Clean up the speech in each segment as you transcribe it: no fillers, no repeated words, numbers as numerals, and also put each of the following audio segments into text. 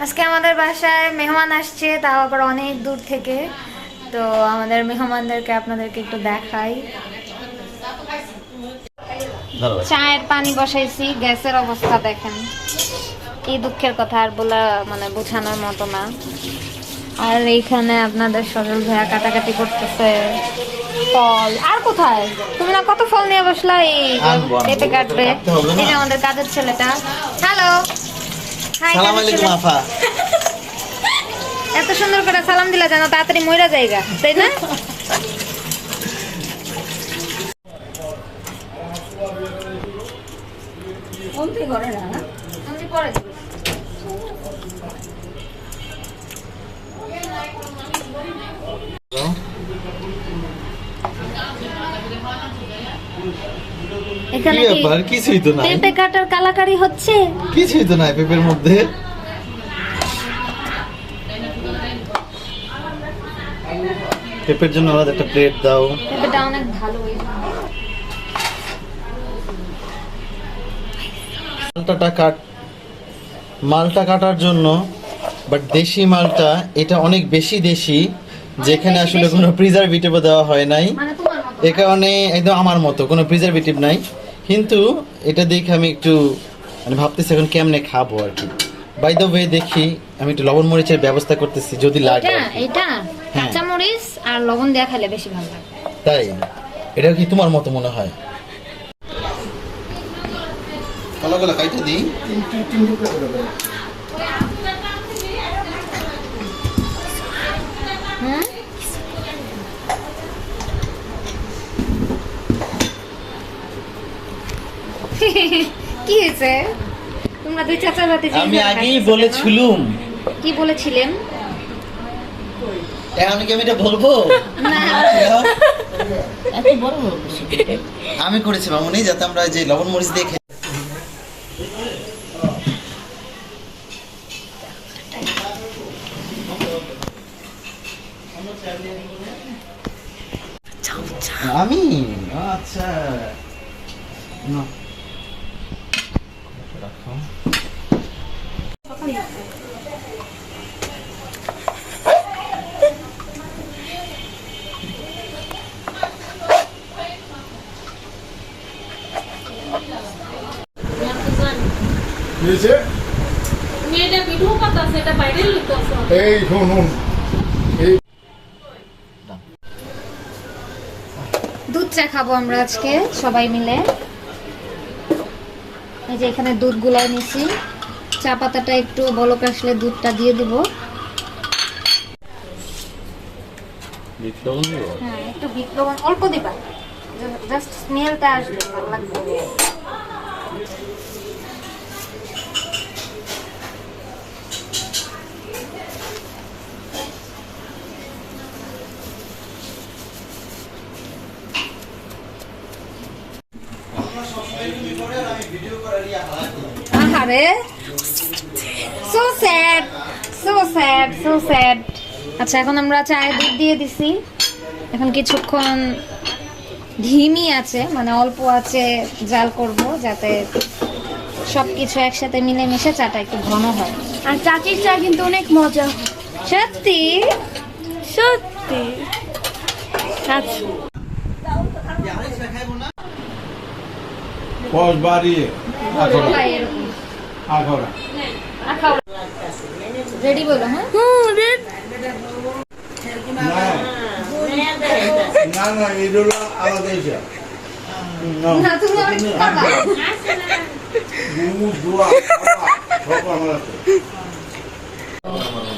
আজকে আমাদের বাসায় মেহমান আসছে, তাও আবার অনেক দূর থেকে। তো আমাদের মেহমানদেরকে আপনাদেরকে একটু দেখাই। চায়ের পানি বসাইছি, গ্যাসের অবস্থা দেখেন। কি দুঃখের কথা, আর বলা মানে বোঝানোর মতো না। আর এইখানে আপনাদের সরল ভাইয়া কাটাকাটি করতেছে ফল। আর কোথায় তুমি না কত ফল নিয়ে বসলা? এই পেঁপে কাটবে। এই যে আমাদের কাজের ছেলেটা। Hello, hi. এত সুন্দর করে সালাম দিলা যেন তাড়াতাড়ি মইরা যায়গা, তাই না? এখানে কিছুই তো নাই, পেঁপে কাটার কালাকারি হচ্ছে। কিছুই তো নাই পেঁপের মধ্যে। পেঁপের জন্য আলাদা একটা প্লেট দাও। পেঁপেটা অনেক ভালো। মালটা কাটার জন্য, বাট দেশি মালটা এটা অনেক বেশি দেশি, যেখানে আসলে কোনো প্রিজারভেটিভ দেওয়া হয় নাই। এ কারণে একদম আমার মতো কোনো প্রিজারভেটিভ নাই। কিন্তু এটা দেখে আমি একটু মানে ভাবতেছি এখন কেমনে খাবো আর কি। বাই দ্য ওয়ে দেখি আমি একটু লবণ মরিচের ব্যবস্থা করতেছি যদি লাগে। এটা কাঁচা মরিচ আর লবণ দেয়া খেলে বেশি ভালো লাগে। তাই এটা কি তোমার মতো মনে হয়? কলাগুলো কাইটা দিই। কি হয়েছে? তোমরা দুই চাচা রাতে আমি আগেই বলেছিলাম। কি বলেছিলেন? এখন কি আমি এটা বলবো? না, এত বড় আমি করেছি মামুনি, যাতে আমরা যে লবণ মরিচ দেখে। আমি আচ্ছা না রাখো। মেয়েটা ভিডিও কথা সেটা বাইরে লিখতেছ। এই শুনুন, দুধ চা খাবো আমরা আজকে সবাই মিলে। এই যে এখানে দুধ গুলাই নিছি, চা পাতাটা একটু বলক আসলে দুধটা দিয়ে দিব। হ্যাঁ, একটু বিট লবণ অল্প দিবা, জাস্ট স্মেলটা আসবে, ভালো লাগবে। আহারে, so sad, so sad, so sad. আচ্ছা, এখন আমরা চায়ে দুধ দিয়ে দিছি। এখন কিছুক্ষণ ধিমি আছে, মানে অল্প আছে জাল করব, যাতে সবকিছু একসাথে মিলে মিশে চাটা একটু ঘন হয়। আর চাচির চা কিন্তু অনেক মজা। সত্যি সত্যি। আচ্ছা, পজ বাড়িয়ে রেডি বলো। হ্যাঁ, না না এগুলো আলাদা হিসাব। না তুমি অনেক খাবা।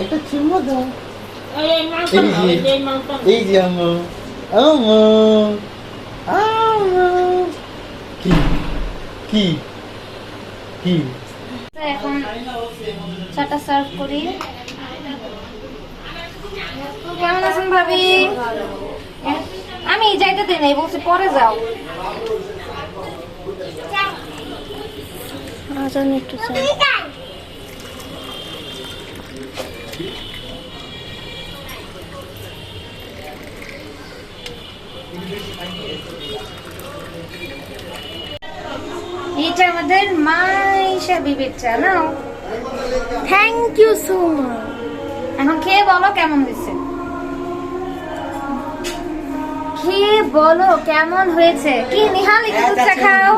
এটা চুমো দাও। এই মাংসটা, এই মাংসটা। এই যে আমু আমু আমু কি কি কি এখন চাটা সার্ভ করি। কেমন আছেন ভাবি? আমি যাইতে দিই নাই, বলছি পরে যাও। একটু চা। এটা আমাদের মাইশা বিবির চা। নাও থ্যাংক ইউ সো মাচ। এখন খেয়ে বলো কেমন হয়েছে, খেয়ে বলো কেমন হয়েছে। কি নিহাল একটু দুধ চা খাও,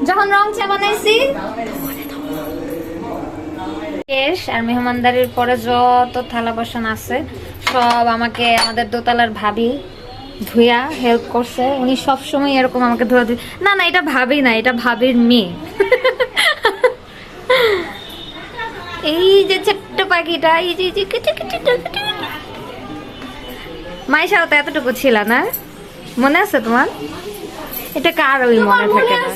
যখন রং চা বানাইছি। শেষ, আর মেহমানদারির পরে যত থালা বাসন আছে সব আমাকে আমাদের দোতলার ভাবি ধুইয়া হেল্প করছে। উনি সবসময় এরকম আমাকে ধুয়া ধুই, না না এটা ভাবি না, এটা ভাবির মেয়ে। এই যে ছোট্ট পাখিটা, এই যে মাইশাও তো এতটুকু ছিল না, মনে আছে তোমার? এটা কার ওই মনে থাকে না?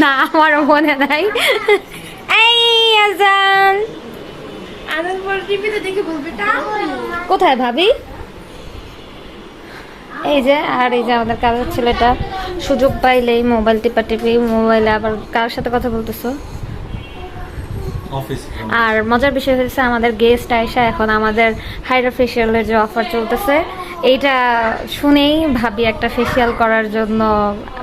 না আমারও মনে নাই। এই আজান আনার পর টিভিতে দেখে বলবে তা কোথায় ভাবি? এই যে, আর এই যে আমাদের কাজের ছেলেটা সুযোগ পাইলেই মোবাইল টিপা টিপি, মোবাইলে আবার কার সাথে কথা বলতেছো। অফিস আর মজার বিষয় হচ্ছে আমাদের গেস্ট আয়সা এখন আমাদের হাইড্রা ফেশিয়ালের যে অফার চলতেছে এইটা শুনেই ভাবি একটা ফেশিয়াল করার জন্য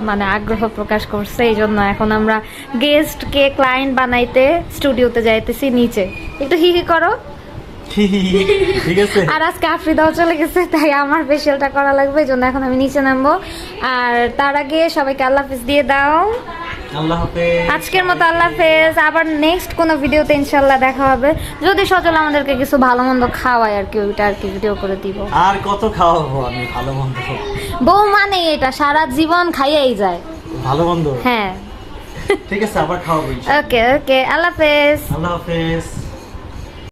মানে আগ্রহ প্রকাশ করছে। এই জন্য এখন আমরা গেস্টকে ক্লায়েন্ট বানাইতে স্টুডিওতে যাইতেছি নিচে। একটু হি হি করো। ঠিক আছে। আর আজকে আফ্রিদাও চলে গেছে, তাই আমার ফেশিয়ালটা করা লাগবে, এই জন্য এখন আমি নিচে নামবো। আর তার আগে সবাইকে আল্লাহ হাফেজ দিয়ে দাও। আল্লাহ হাফেজ। আজকের মতো আল্লাহ হাফেজ। আবার নেক্সট কোনো ভিডিওতে ইনশাল্লাহ দেখা হবে, যদি সচল আমাদেরকে কিছু ভালো মন্দ খাওয়ায় আর কি, ওইটা আর কি ভিডিও করে দিব। আর কত খাওয়াবো আমি ভালো মন্দ? বউ মানে এটা সারা জীবন খাইয়েই যায়। ভালো মন্দ? হ্যাঁ ঠিক আছে, আবার খাওয়াবো। ওকে ওকে, আল্লাহ হাফেজ। আল্লাহ হাফেজ।